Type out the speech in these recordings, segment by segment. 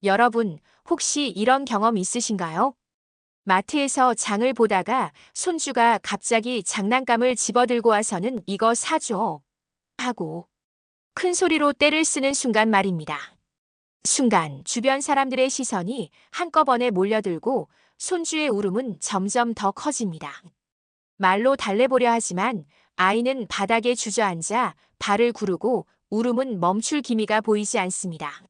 여러분, 혹시 이런 경험 있으신가요? 마트에서 장을 보다가 손주가 갑자기 장난감을 집어들고 와서는 이거 사줘 하고 큰 소리로 떼를 쓰는 순간 말입니다. 순간 주변 사람들의 시선이 한꺼번에 몰려들고 손주의 울음은 점점 더 커집니다. 말로 달래보려 하지만 아이는 바닥에 주저앉아 발을 구르고 울음은 멈출 기미가 보이지 않습니다.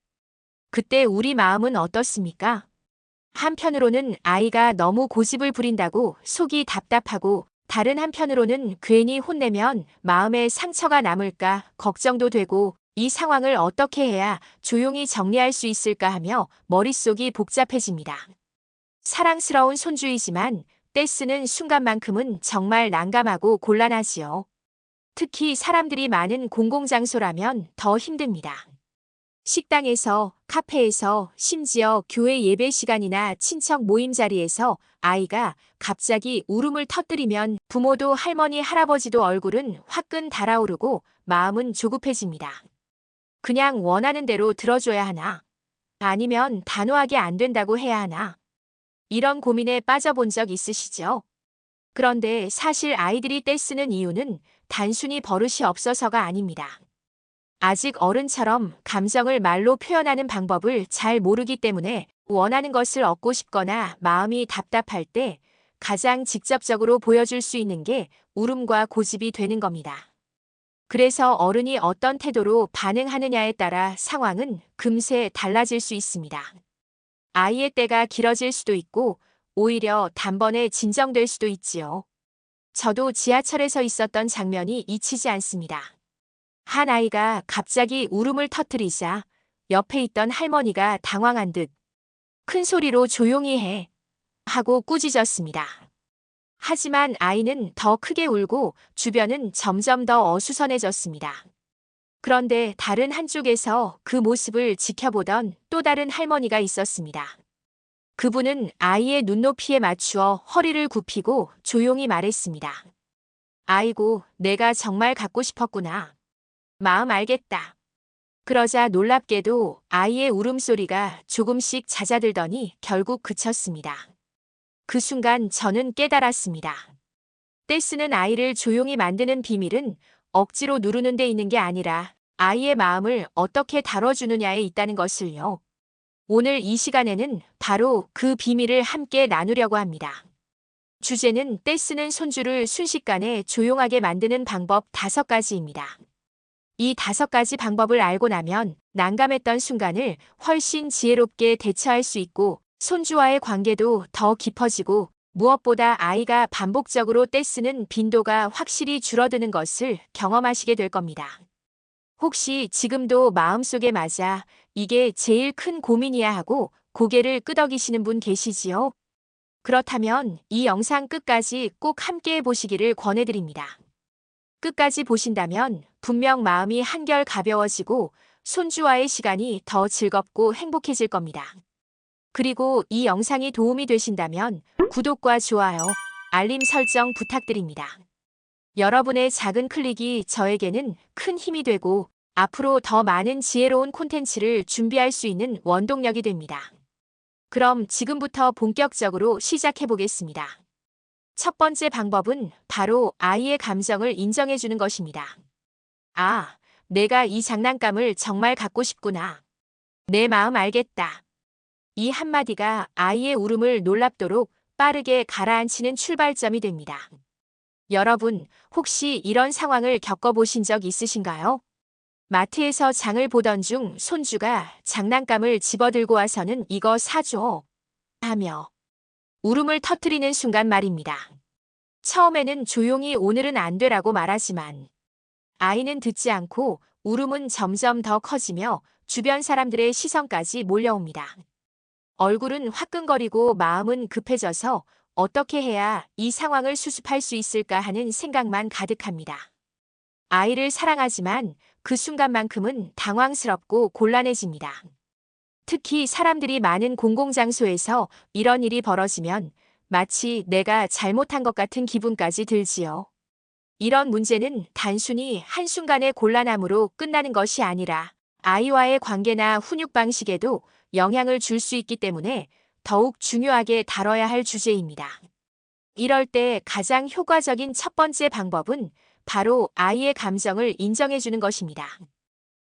그때 우리 마음은 어떻습니까? 한편으로는 아이가 너무 고집을 부린다고 속이 답답하고 다른 한편으로는 괜히 혼내면 마음에 상처가 남을까 걱정도 되고 이 상황을 어떻게 해야 조용히 정리할 수 있을까 하며 머릿속이 복잡해집니다. 사랑스러운 손주이지만 떼쓰는 순간만큼은 정말 난감하고 곤란하지요. 특히 사람들이 많은 공공장소라면 더 힘듭니다. 식당에서, 카페에서, 심지어 교회 예배 시간이나 친척 모임 자리에서 아이가 갑자기 울음을 터뜨리면 부모도 할머니, 할아버지도 얼굴은 화끈 달아오르고 마음은 조급해집니다. 그냥 원하는 대로 들어줘야 하나? 아니면 단호하게 안 된다고 해야 하나? 이런 고민에 빠져본 적 있으시죠? 그런데 사실 아이들이 떼쓰는 이유는 단순히 버릇이 없어서가 아닙니다. 아직 어른처럼 감정을 말로 표현하는 방법을 잘 모르기 때문에 원하는 것을 얻고 싶거나 마음이 답답할 때 가장 직접적으로 보여줄 수 있는 게 울음과 고집이 되는 겁니다. 그래서 어른이 어떤 태도로 반응하느냐에 따라 상황은 금세 달라질 수 있습니다. 아이의 때가 길어질 수도 있고 오히려 단번에 진정될 수도 있지요. 저도 지하철에서 있었던 장면이 잊히지 않습니다. 한 아이가 갑자기 울음을 터뜨리자 옆에 있던 할머니가 당황한 듯 큰 소리로 조용히 해 하고 꾸짖었습니다. 하지만 아이는 더 크게 울고 주변은 점점 더 어수선해졌습니다. 그런데 다른 한쪽에서 그 모습을 지켜보던 또 다른 할머니가 있었습니다. 그분은 아이의 눈높이에 맞추어 허리를 굽히고 조용히 말했습니다. 아이고, 내가 정말 갖고 싶었구나. 마음 알겠다. 그러자 놀랍게도 아이의 울음소리가 조금씩 잦아들더니 결국 그쳤습니다. 그 순간 저는 깨달았습니다. 떼쓰는 아이를 조용히 만드는 비밀은 억지로 누르는 데 있는 게 아니라 아이의 마음을 어떻게 다뤄주느냐에 있다는 것을요. 오늘 이 시간에는 바로 그 비밀을 함께 나누려고 합니다. 주제는 떼쓰는 손주를 순식간에 조용하게 만드는 방법 5가지입니다. 이 5가지 방법을 알고 나면 난감했던 순간을 훨씬 지혜롭게 대처할 수 있고 손주와의 관계도 더 깊어지고 무엇보다 아이가 반복적으로 떼쓰는 빈도가 확실히 줄어드는 것을 경험하시게 될 겁니다. 혹시 지금도 마음속에 맞아 이게 제일 큰 고민이야 하고 고개를 끄덕이시는 분 계시지요? 그렇다면 이 영상 끝까지 꼭 함께 해보시기를 권해드립니다. 끝까지 보신다면 분명 마음이 한결 가벼워지고 손주와의 시간이 더 즐겁고 행복해질 겁니다. 그리고 이 영상이 도움이 되신다면 구독과 좋아요, 알림 설정 부탁드립니다. 여러분의 작은 클릭이 저에게는 큰 힘이 되고 앞으로 더 많은 지혜로운 콘텐츠를 준비할 수 있는 원동력이 됩니다. 그럼 지금부터 본격적으로 시작해 보겠습니다. 첫 번째 방법은 바로 아이의 감정을 인정해 주는 것입니다. 아, 내가 이 장난감을 정말 갖고 싶구나. 내 마음 알겠다. 이 한마디가 아이의 울음을 놀랍도록 빠르게 가라앉히는 출발점이 됩니다. 여러분, 혹시 이런 상황을 겪어보신 적 있으신가요? 마트에서 장을 보던 중 손주가 장난감을 집어들고 와서는 이거 사줘 하며 울음을 터뜨리는 순간 말입니다. 처음에는 조용히 오늘은 안 되라고 말하지만 아이는 듣지 않고 울음은 점점 더 커지며 주변 사람들의 시선까지 몰려옵니다. 얼굴은 화끈거리고 마음은 급해져서 어떻게 해야 이 상황을 수습할 수 있을까 하는 생각만 가득합니다. 아이를 사랑하지만 그 순간만큼은 당황스럽고 곤란해집니다. 특히 사람들이 많은 공공장소에서 이런 일이 벌어지면 마치 내가 잘못한 것 같은 기분까지 들지요. 이런 문제는 단순히 한순간의 곤란함으로 끝나는 것이 아니라 아이와의 관계나 훈육 방식에도 영향을 줄 수 있기 때문에 더욱 중요하게 다뤄야 할 주제입니다. 이럴 때 가장 효과적인 첫 번째 방법은 바로 아이의 감정을 인정해 주는 것입니다.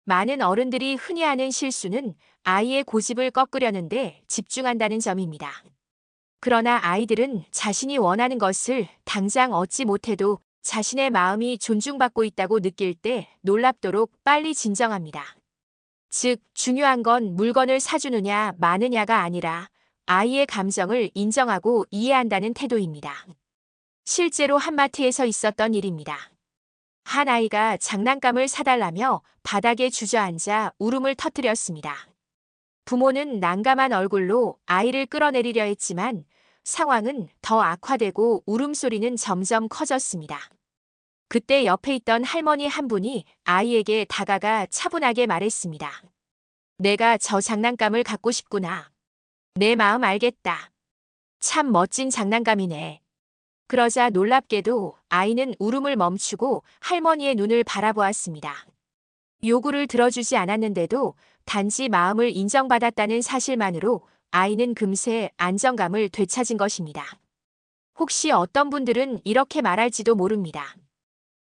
많은 어른들이 흔히 하는 실수는 아이의 고집을 꺾으려는데 집중한다는 점입니다. 그러나 아이들은 자신이 원하는 것을 당장 얻지 못해도 자신의 마음이 존중받고 있다고 느낄 때 놀랍도록 빨리 진정합니다. 즉, 중요한 건 물건을 사주느냐 마느냐가 아니라 아이의 감정을 인정하고 이해한다는 태도입니다. 실제로 한마트에서 있었던 일입니다. 한 아이가 장난감을 사달라며 바닥에 주저앉아 울음을 터뜨렸습니다. 부모는 난감한 얼굴로 아이를 끌어내리려 했지만 상황은 더 악화되고 울음소리는 점점 커졌습니다. 그때 옆에 있던 할머니 한 분이 아이에게 다가가 차분하게 말했습니다. 내가 저 장난감을 갖고 싶구나. 내 마음 알겠다. 참 멋진 장난감이네. 그러자 놀랍게도 아이는 울음을 멈추고 할머니의 눈을 바라보았습니다. 요구를 들어주지 않았는데도 단지 마음을 인정받았다는 사실만으로 아이는 금세 안정감을 되찾은 것입니다. 혹시 어떤 분들은 이렇게 말할지도 모릅니다.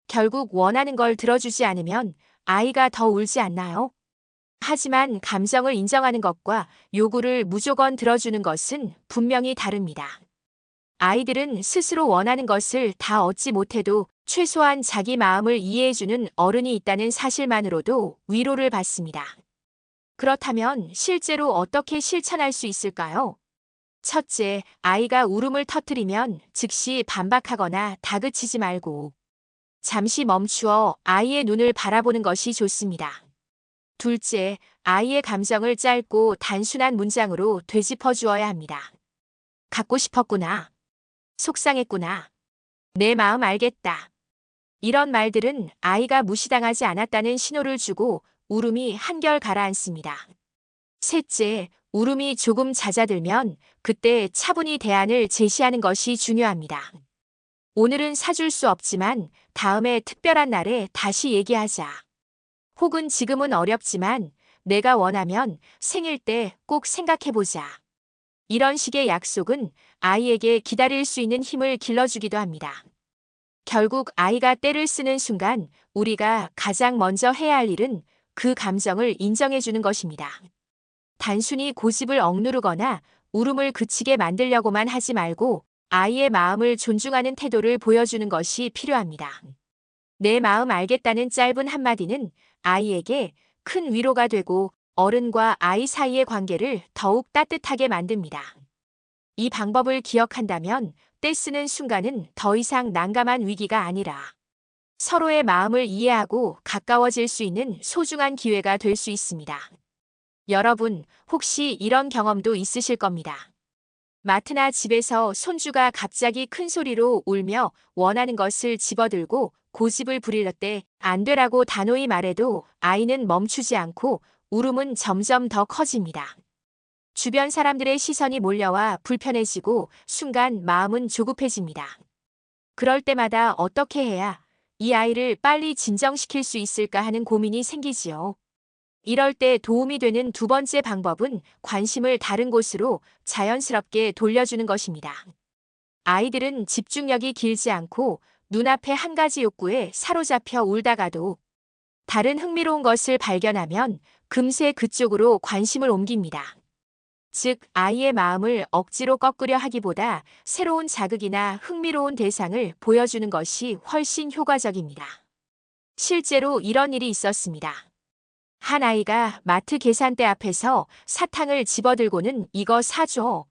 결국 원하는 걸 들어주지 않으면 아이가 더 울지 않나요? 하지만 감정을 인정하는 것과 요구를 무조건 들어주는 것은 분명히 다릅니다. 아이들은 스스로 원하는 것을 다 얻지 못해도 최소한 자기 마음을 이해해주는 어른이 있다는 사실만으로도 위로를 받습니다. 그렇다면 실제로 어떻게 실천할 수 있을까요? 첫째, 아이가 울음을 터뜨리면 즉시 반박하거나 다그치지 말고 잠시 멈추어 아이의 눈을 바라보는 것이 좋습니다. 둘째, 아이의 감정을 짧고 단순한 문장으로 되짚어 주어야 합니다. 갖고 싶었구나. 속상했구나. 내 마음 알겠다. 이런 말들은 아이가 무시당하지 않았다는 신호를 주고 울음이 한결 가라앉습니다. 셋째, 울음이 조금 잦아들면 그때 차분히 대안을 제시하는 것이 중요합니다. 오늘은 사줄 수 없지만 다음에 특별한 날에 다시 얘기하자. 혹은 지금은 어렵지만 내가 원하면 생일 때 꼭 생각해보자. 이런 식의 약속은 아이에게 기다릴 수 있는 힘을 길러주기도 합니다. 결국 아이가 떼를 쓰는 순간 우리가 가장 먼저 해야 할 일은 그 감정을 인정해주는 것입니다. 단순히 고집을 억누르거나 울음을 그치게 만들려고만 하지 말고 아이의 마음을 존중하는 태도를 보여주는 것이 필요합니다. 내 마음 알겠다는 짧은 한마디는 아이에게 큰 위로가 되고 어른과 아이 사이의 관계를 더욱 따뜻하게 만듭니다. 이 방법을 기억한다면 떼쓰는 순간은 더 이상 난감한 위기가 아니라 서로의 마음을 이해하고 가까워질 수 있는 소중한 기회가 될 수 있습니다. 여러분, 혹시 이런 경험도 있으실 겁니다. 마트나 집에서 손주가 갑자기 큰 소리로 울며 원하는 것을 집어들고 고집을 부릴 때 안 되라고 단호히 말해도 아이는 멈추지 않고 울음은 점점 더 커집니다. 주변 사람들의 시선이 몰려와 불편해지고 순간 마음은 조급해집니다. 그럴 때마다 어떻게 해야 이 아이를 빨리 진정시킬 수 있을까 하는 고민이 생기지요. 이럴 때 도움이 되는 두 번째 방법은 관심을 다른 곳으로 자연스럽게 돌려주는 것입니다. 아이들은 집중력이 길지 않고 눈앞의 한 가지 욕구에 사로잡혀 울다가도 다른 흥미로운 것을 발견하면 금세 그쪽으로 관심을 옮깁니다. 즉, 아이의 마음을 억지로 꺾으려 하기보다 새로운 자극이나 흥미로운 대상을 보여주는 것이 훨씬 효과적입니다. 실제로 이런 일이 있었습니다. 한 아이가 마트 계산대 앞에서 사탕을 집어들고는 이거 사줘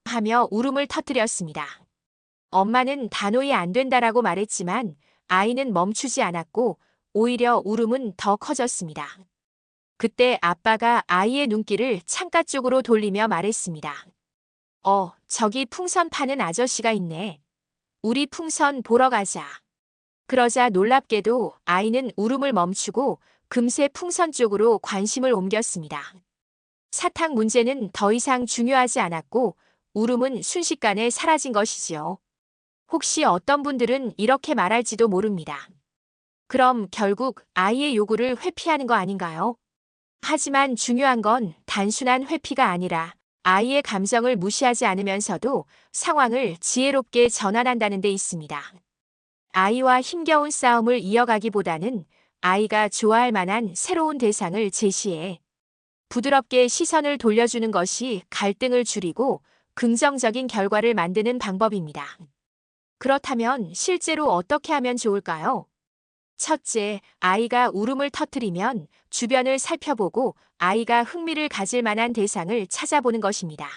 하며 울음을 터뜨렸습니다. 엄마는 단호히 안 된다라고 말했지만 아이는 멈추지 않았고 오히려 울음은 더 커졌습니다. 그때 아빠가 아이의 눈길을 창가 쪽으로 돌리며 말했습니다. 저기 풍선 파는 아저씨가 있네. 우리 풍선 보러 가자. 그러자 놀랍게도 아이는 울음을 멈추고 금세 풍선 쪽으로 관심을 옮겼습니다. 사탕 문제는 더 이상 중요하지 않았고 울음은 순식간에 사라진 것이지요. 혹시 어떤 분들은 이렇게 말할지도 모릅니다. 그럼 결국 아이의 요구를 회피하는 거 아닌가요? 하지만 중요한 건 단순한 회피가 아니라 아이의 감정을 무시하지 않으면서도 상황을 지혜롭게 전환한다는 데 있습니다. 아이와 힘겨운 싸움을 이어가기보다는 아이가 좋아할 만한 새로운 대상을 제시해 부드럽게 시선을 돌려주는 것이 갈등을 줄이고 긍정적인 결과를 만드는 방법입니다. 그렇다면 실제로 어떻게 하면 좋을까요? 첫째, 아이가 울음을 터뜨리면 주변을 살펴보고 아이가 흥미를 가질 만한 대상을 찾아보는 것입니다.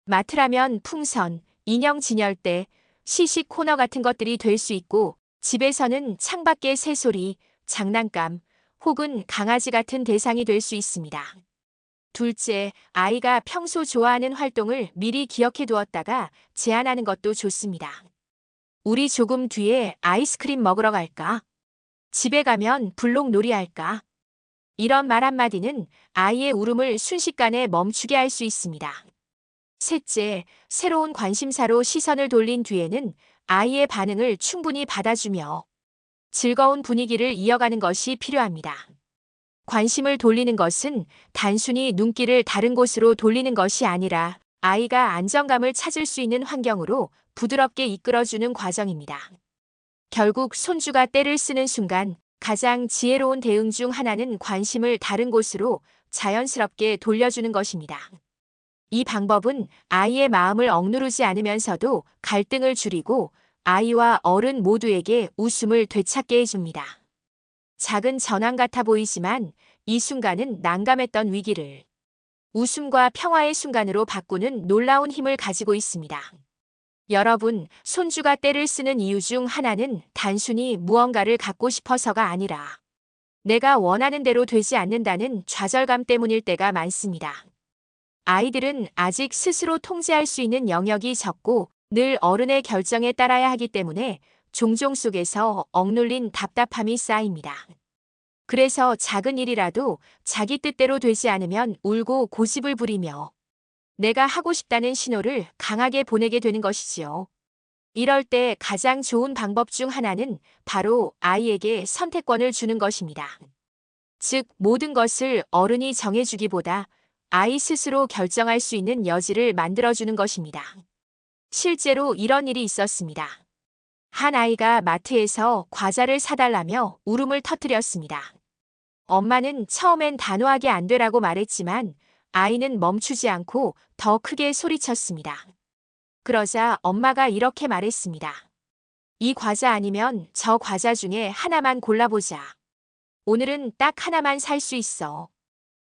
마트라면 풍선, 인형 진열대, 시식 코너 같은 것들이 될 수 있고, 집에서는 창밖의 새소리, 장난감, 혹은 강아지 같은 대상이 될 수 있습니다. 둘째, 아이가 평소 좋아하는 활동을 미리 기억해 두었다가 제안하는 것도 좋습니다. 우리 조금 뒤에 아이스크림 먹으러 갈까? 집에 가면 블록놀이 할까? 이런 말 한마디는 아이의 울음을 순식간에 멈추게 할 수 있습니다. 셋째, 새로운 관심사로 시선을 돌린 뒤에는 아이의 반응을 충분히 받아주며 즐거운 분위기를 이어가는 것이 필요합니다. 관심을 돌리는 것은 단순히 눈길을 다른 곳으로 돌리는 것이 아니라 아이가 안정감을 찾을 수 있는 환경으로 부드럽게 이끌어주는 과정입니다. 결국 손주가 떼를 쓰는 순간 가장 지혜로운 대응 중 하나는 관심을 다른 곳으로 자연스럽게 돌려주는 것입니다. 이 방법은 아이의 마음을 억누르지 않으면서도 갈등을 줄이고 아이와 어른 모두에게 웃음을 되찾게 해줍니다. 작은 전환 같아 보이지만 이 순간은 난감했던 위기를 웃음과 평화의 순간으로 바꾸는 놀라운 힘을 가지고 있습니다. 여러분, 손주가 떼를 쓰는 이유 중 하나는 단순히 무언가를 갖고 싶어서가 아니라 내가 원하는 대로 되지 않는다는 좌절감 때문일 때가 많습니다. 아이들은 아직 스스로 통제할 수 있는 영역이 적고 늘 어른의 결정에 따라야 하기 때문에 종종 속에서 억눌린 답답함이 쌓입니다. 그래서 작은 일이라도 자기 뜻대로 되지 않으면 울고 고집을 부리며 내가 하고 싶다는 신호를 강하게 보내게 되는 것이지요. 이럴 때 가장 좋은 방법 중 하나는 바로 아이에게 선택권을 주는 것입니다. 즉, 모든 것을 어른이 정해주기보다 아이 스스로 결정할 수 있는 여지를 만들어주는 것입니다. 실제로 이런 일이 있었습니다. 한 아이가 마트에서 과자를 사달라며 울음을 터뜨렸습니다. 엄마는 처음엔 단호하게 안 되라고 말했지만 아이는 멈추지 않고 더 크게 소리쳤습니다. 그러자 엄마가 이렇게 말했습니다. 이 과자 아니면 저 과자 중에 하나만 골라보자. 오늘은 딱 하나만 살 수 있어.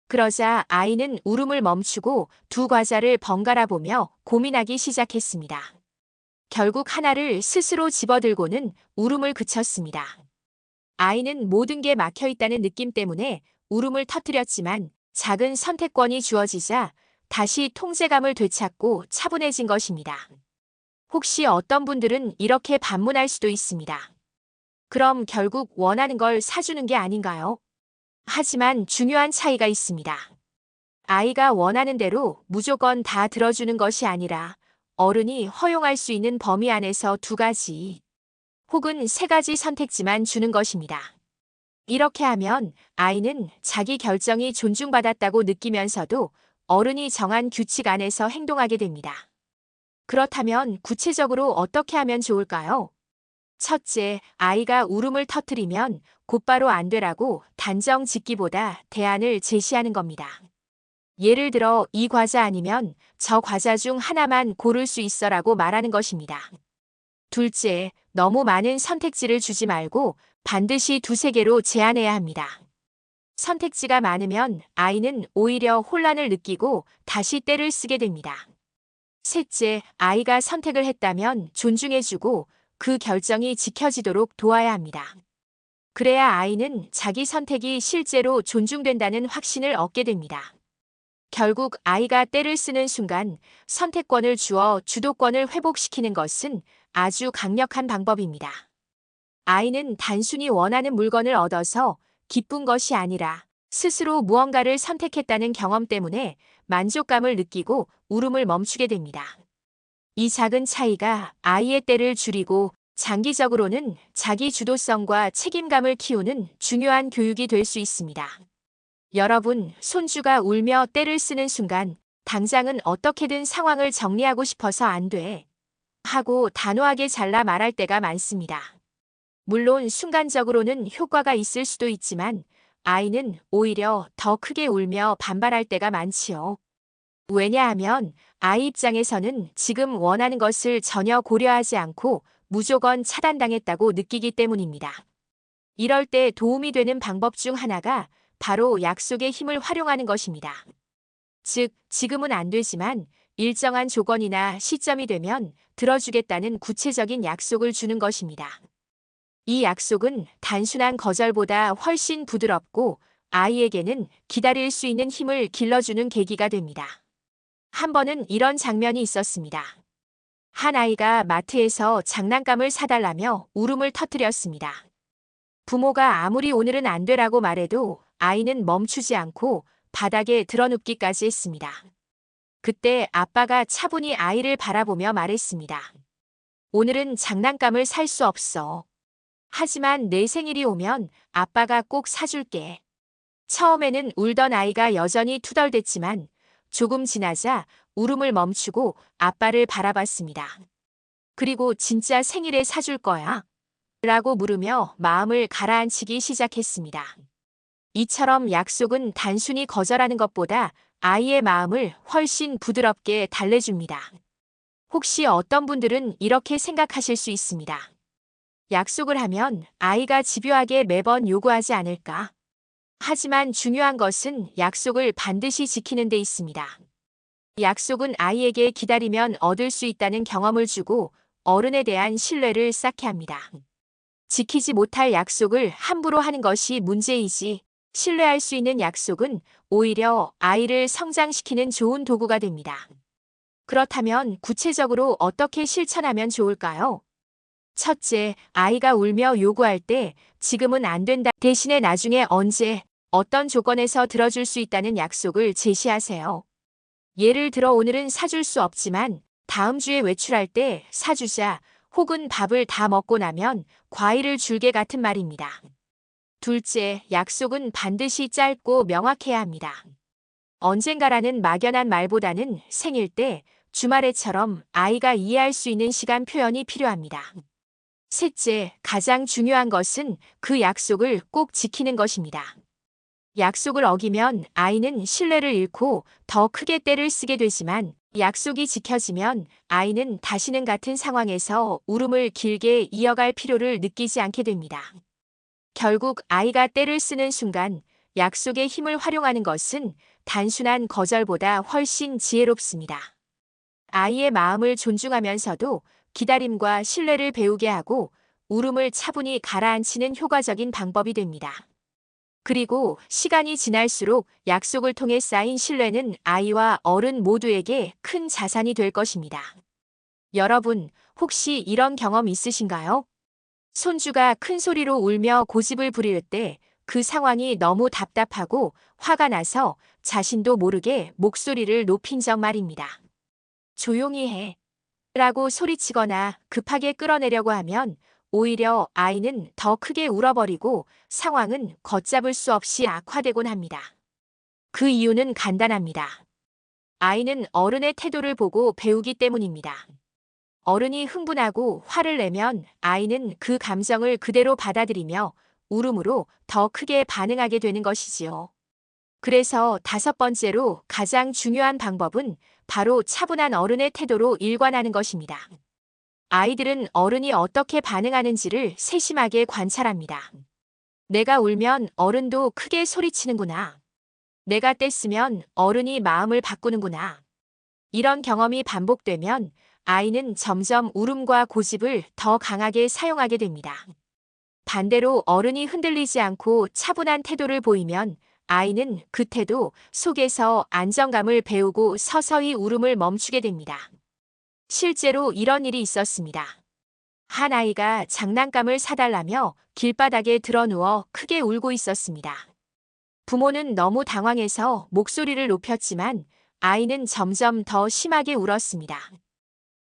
그러자 아이는 울음을 멈추고 두 과자를 번갈아 보며 고민하기 시작했습니다. 결국 하나를 스스로 집어들고는 울음을 그쳤습니다. 아이는 모든 게 막혀 있다는 느낌 때문에 울음을 터뜨렸지만 작은 선택권이 주어지자 다시 통제감을 되찾고 차분해진 것입니다. 혹시 어떤 분들은 이렇게 반문할 수도 있습니다. 그럼 결국 원하는 걸 사주는 게 아닌가요? 하지만 중요한 차이가 있습니다. 아이가 원하는 대로 무조건 다 들어주는 것이 아니라 어른이 허용할 수 있는 범위 안에서 두 가지 혹은 세 가지 선택지만 주는 것입니다. 이렇게 하면 아이는 자기 결정이 존중받았다고 느끼면서도 어른이 정한 규칙 안에서 행동하게 됩니다. 그렇다면 구체적으로 어떻게 하면 좋을까요? 첫째, 아이가 울음을 터뜨리면 곧바로 안 되라고 단정 짓기보다 대안을 제시하는 겁니다. 예를 들어 이 과자 아니면 저 과자 중 하나만 고를 수 있어라고 말하는 것입니다. 둘째, 너무 많은 선택지를 주지 말고 반드시 두세 개로 제한해야 합니다. 선택지가 많으면 아이는 오히려 혼란을 느끼고 다시 떼를 쓰게 됩니다. 셋째, 아이가 선택을 했다면 존중해주고 그 결정이 지켜지도록 도와야 합니다. 그래야 아이는 자기 선택이 실제로 존중된다는 확신을 얻게 됩니다. 결국 아이가 떼를 쓰는 순간 선택권을 주어 주도권을 회복시키는 것은 아주 강력한 방법입니다. 아이는 단순히 원하는 물건을 얻어서 기쁜 것이 아니라 스스로 무언가를 선택했다는 경험 때문에 만족감을 느끼고 울음을 멈추게 됩니다. 이 작은 차이가 아이의 떼를 줄이고 장기적으로는 자기 주도성과 책임감을 키우는 중요한 교육이 될 수 있습니다. 여러분, 손주가 울며 떼를 쓰는 순간 당장은 어떻게든 상황을 정리하고 싶어서 안 돼. 하고 단호하게 잘라 말할 때가 많습니다. 물론 순간적으로는 효과가 있을 수도 있지만 아이는 오히려 더 크게 울며 반발할 때가 많지요. 왜냐하면 아이 입장에서는 지금 원하는 것을 전혀 고려하지 않고 무조건 차단당했다고 느끼기 때문입니다. 이럴 때 도움이 되는 방법 중 하나가 바로 약속의 힘을 활용하는 것입니다. 즉, 지금은 안 되지만 일정한 조건이나 시점이 되면 들어주겠다는 구체적인 약속을 주는 것입니다. 이 약속은 단순한 거절보다 훨씬 부드럽고 아이에게는 기다릴 수 있는 힘을 길러주는 계기가 됩니다. 한 번은 이런 장면이 있었습니다. 한 아이가 마트에서 장난감을 사달라며 울음을 터뜨렸습니다. 부모가 아무리 오늘은 안 되라고 말해도 아이는 멈추지 않고 바닥에 드러눕기까지 했습니다. 그때 아빠가 차분히 아이를 바라보며 말했습니다. 오늘은 장난감을 살 수 없어. 하지만 내 생일이 오면 아빠가 꼭 사줄게. 처음에는 울던 아이가 여전히 투덜댔지만 조금 지나자 울음을 멈추고 아빠를 바라봤습니다. 그리고 진짜 생일에 사줄 거야? 라고 물으며 마음을 가라앉히기 시작했습니다. 이처럼 약속은 단순히 거절하는 것보다 아이의 마음을 훨씬 부드럽게 달래줍니다. 혹시 어떤 분들은 이렇게 생각하실 수 있습니다. 약속을 하면 아이가 집요하게 매번 요구하지 않을까? 하지만 중요한 것은 약속을 반드시 지키는 데 있습니다. 약속은 아이에게 기다리면 얻을 수 있다는 경험을 주고 어른에 대한 신뢰를 쌓게 합니다. 지키지 못할 약속을 함부로 하는 것이 문제이지 신뢰할 수 있는 약속은 오히려 아이를 성장시키는 좋은 도구가 됩니다. 그렇다면 구체적으로 어떻게 실천하면 좋을까요? 첫째, 아이가 울며 요구할 때 지금은 안 된다 대신에 나중에 언제 어떤 조건에서 들어줄 수 있다는 약속을 제시하세요. 예를 들어 오늘은 사줄 수 없지만 다음 주에 외출할 때 사주자 혹은 밥을 다 먹고 나면 과일을 줄게 같은 말입니다. 둘째, 약속은 반드시 짧고 명확해야 합니다. 언젠가라는 막연한 말보다는 생일 때, 주말에처럼 아이가 이해할 수 있는 시간 표현이 필요합니다. 셋째, 가장 중요한 것은 그 약속을 꼭 지키는 것입니다. 약속을 어기면 아이는 신뢰를 잃고 더 크게 떼를 쓰게 되지만 약속이 지켜지면 아이는 다시는 같은 상황에서 울음을 길게 이어갈 필요를 느끼지 않게 됩니다. 결국 아이가 떼를 쓰는 순간 약속의 힘을 활용하는 것은 단순한 거절보다 훨씬 지혜롭습니다. 아이의 마음을 존중하면서도 기다림과 신뢰를 배우게 하고 울음을 차분히 가라앉히는 효과적인 방법이 됩니다. 그리고 시간이 지날수록 약속을 통해 쌓인 신뢰는 아이와 어른 모두에게 큰 자산이 될 것입니다. 여러분, 혹시 이런 경험 있으신가요? 손주가 큰 소리로 울며 고집을 부릴 때 그 상황이 너무 답답하고 화가 나서 자신도 모르게 목소리를 높인 적 말입니다. 조용히 해. 라고 소리치거나 급하게 끌어내려고 하면 오히려 아이는 더 크게 울어버리고 상황은 걷잡을 수 없이 악화되곤 합니다. 그 이유는 간단합니다. 아이는 어른의 태도를 보고 배우기 때문입니다. 어른이 흥분하고 화를 내면 아이는 그 감정을 그대로 받아들이며 울음으로 더 크게 반응하게 되는 것이지요. 그래서 다섯 번째로 가장 중요한 방법은 바로 차분한 어른의 태도로 일관하는 것입니다. 아이들은 어른이 어떻게 반응하는지를 세심하게 관찰합니다. 내가 울면 어른도 크게 소리치는구나. 내가 뗐으면 어른이 마음을 바꾸는구나. 이런 경험이 반복되면 아이는 점점 울음과 고집을 더 강하게 사용하게 됩니다. 반대로 어른이 흔들리지 않고 차분한 태도를 보이면 아이는 그 태도 속에서 안정감을 배우고 서서히 울음을 멈추게 됩니다. 실제로 이런 일이 있었습니다. 한 아이가 장난감을 사달라며 길바닥에 드러누워 크게 울고 있었습니다. 부모는 너무 당황해서 목소리를 높였지만 아이는 점점 더 심하게 울었습니다.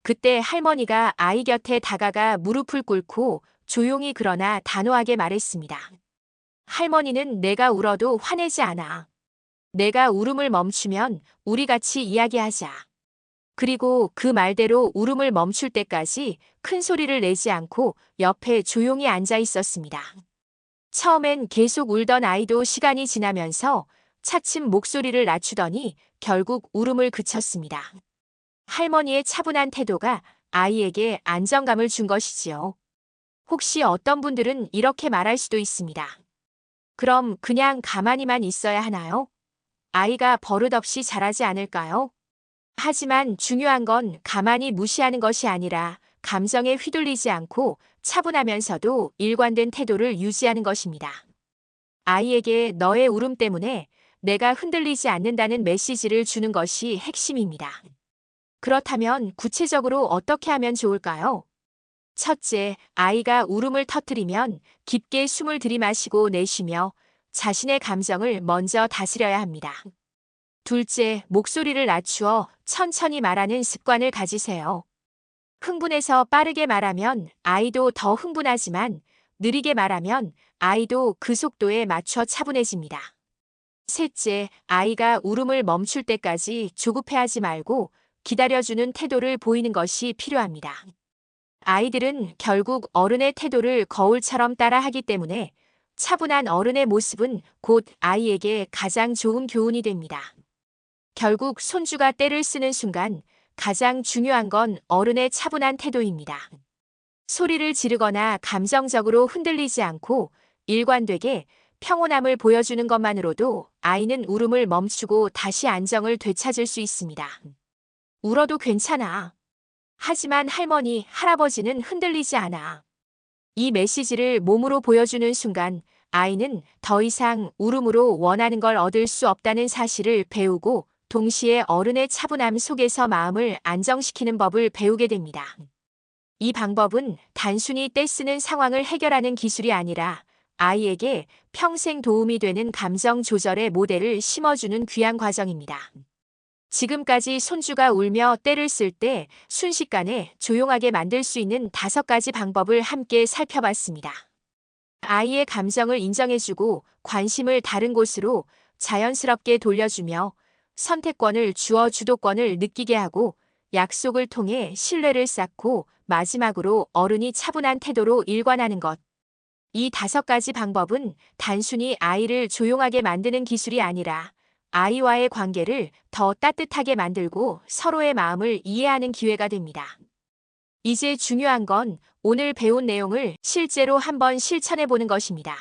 그때 할머니가 아이 곁에 다가가 무릎을 꿇고 조용히 그러나 단호하게 말했습니다. 할머니는 내가 울어도 화내지 않아. 내가 울음을 멈추면 우리 같이 이야기하자. 그리고 그 말대로 울음을 멈출 때까지 큰 소리를 내지 않고 옆에 조용히 앉아 있었습니다. 처음엔 계속 울던 아이도 시간이 지나면서 차츰 목소리를 낮추더니 결국 울음을 그쳤습니다. 할머니의 차분한 태도가 아이에게 안정감을 준 것이지요. 혹시 어떤 분들은 이렇게 말할 수도 있습니다. 그럼 그냥 가만히만 있어야 하나요? 아이가 버릇없이 자라지 않을까요? 하지만 중요한 건 가만히 무시하는 것이 아니라 감정에 휘둘리지 않고 차분하면서도 일관된 태도를 유지하는 것입니다. 아이에게 너의 울음 때문에 내가 흔들리지 않는다는 메시지를 주는 것이 핵심입니다. 그렇다면 구체적으로 어떻게 하면 좋을까요? 첫째, 아이가 울음을 터뜨리면 깊게 숨을 들이마시고 내쉬며 자신의 감정을 먼저 다스려야 합니다. 둘째, 목소리를 낮추어 천천히 말하는 습관을 가지세요. 흥분해서 빠르게 말하면 아이도 더 흥분하지만 느리게 말하면 아이도 그 속도에 맞춰 차분해집니다. 셋째, 아이가 울음을 멈출 때까지 조급해하지 말고 기다려주는 태도를 보이는 것이 필요합니다. 아이들은 결국 어른의 태도를 거울처럼 따라하기 때문에 차분한 어른의 모습은 곧 아이에게 가장 좋은 교훈이 됩니다. 결국 손주가 떼를 쓰는 순간 가장 중요한 건 어른의 차분한 태도입니다. 소리를 지르거나 감정적으로 흔들리지 않고 일관되게 평온함을 보여주는 것만으로도 아이는 울음을 멈추고 다시 안정을 되찾을 수 있습니다. 울어도 괜찮아. 하지만 할머니, 할아버지는 흔들리지 않아. 이 메시지를 몸으로 보여주는 순간 아이는 더 이상 울음으로 원하는 걸 얻을 수 없다는 사실을 배우고 동시에 어른의 차분함 속에서 마음을 안정시키는 법을 배우게 됩니다. 이 방법은 단순히 떼쓰는 상황을 해결하는 기술이 아니라 아이에게 평생 도움이 되는 감정 조절의 모델을 심어주는 귀한 과정입니다. 지금까지 손주가 울며 떼를 쓸 때 순식간에 조용하게 만들 수 있는 5가지 방법을 함께 살펴봤습니다. 아이의 감정을 인정해주고 관심을 다른 곳으로 자연스럽게 돌려주며 선택권을 주어 주도권을 느끼게 하고 약속을 통해 신뢰를 쌓고 마지막으로 어른이 차분한 태도로 일관하는 것. 이 5가지 방법은 단순히 아이를 조용하게 만드는 기술이 아니라 아이와의 관계를 더 따뜻하게 만들고 서로의 마음을 이해하는 기회가 됩니다. 이제 중요한 건 오늘 배운 내용을 실제로 한번 실천해 보는 것입니다.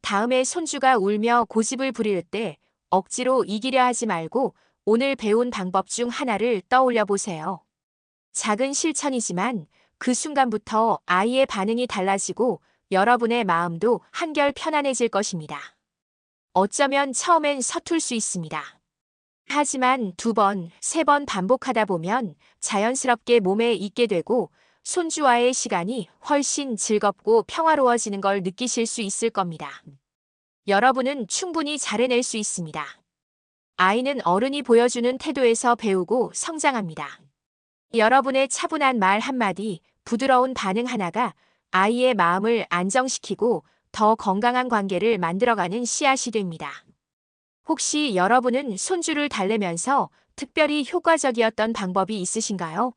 다음에 손주가 울며 고집을 부릴 때 억지로 이기려 하지 말고 오늘 배운 방법 중 하나를 떠올려 보세요. 작은 실천이지만 그 순간부터 아이의 반응이 달라지고 여러분의 마음도 한결 편안해질 것입니다. 어쩌면 처음엔 서툴 수 있습니다. 하지만 2번, 3번 반복하다 보면 자연스럽게 몸에 익게 되고 손주와의 시간이 훨씬 즐겁고 평화로워지는 걸 느끼실 수 있을 겁니다. 여러분은 충분히 잘 해낼 수 있습니다. 아이는 어른이 보여주는 태도에서 배우고 성장합니다. 여러분의 차분한 말 한마디, 부드러운 반응 하나가 아이의 마음을 안정시키고 더 건강한 관계를 만들어가는 씨앗이 됩니다. 혹시 여러분은 손주를 달래면서 특별히 효과적이었던 방법이 있으신가요?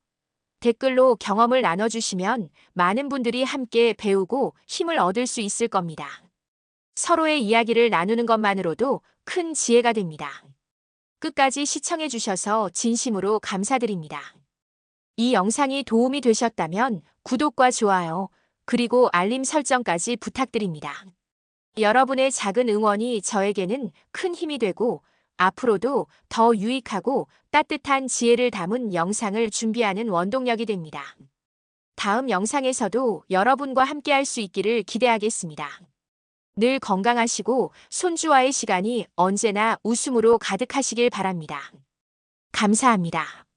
댓글로 경험을 나눠주시면 많은 분들이 함께 배우고 힘을 얻을 수 있을 겁니다. 서로의 이야기를 나누는 것만으로도 큰 지혜가 됩니다. 끝까지 시청해주셔서 진심으로 감사드립니다. 이 영상이 도움이 되셨다면 구독과 좋아요, 그리고 알림 설정까지 부탁드립니다. 여러분의 작은 응원이 저에게는 큰 힘이 되고 앞으로도 더 유익하고 따뜻한 지혜를 담은 영상을 준비하는 원동력이 됩니다. 다음 영상에서도 여러분과 함께할 수 있기를 기대하겠습니다. 늘 건강하시고 손주와의 시간이 언제나 웃음으로 가득하시길 바랍니다. 감사합니다.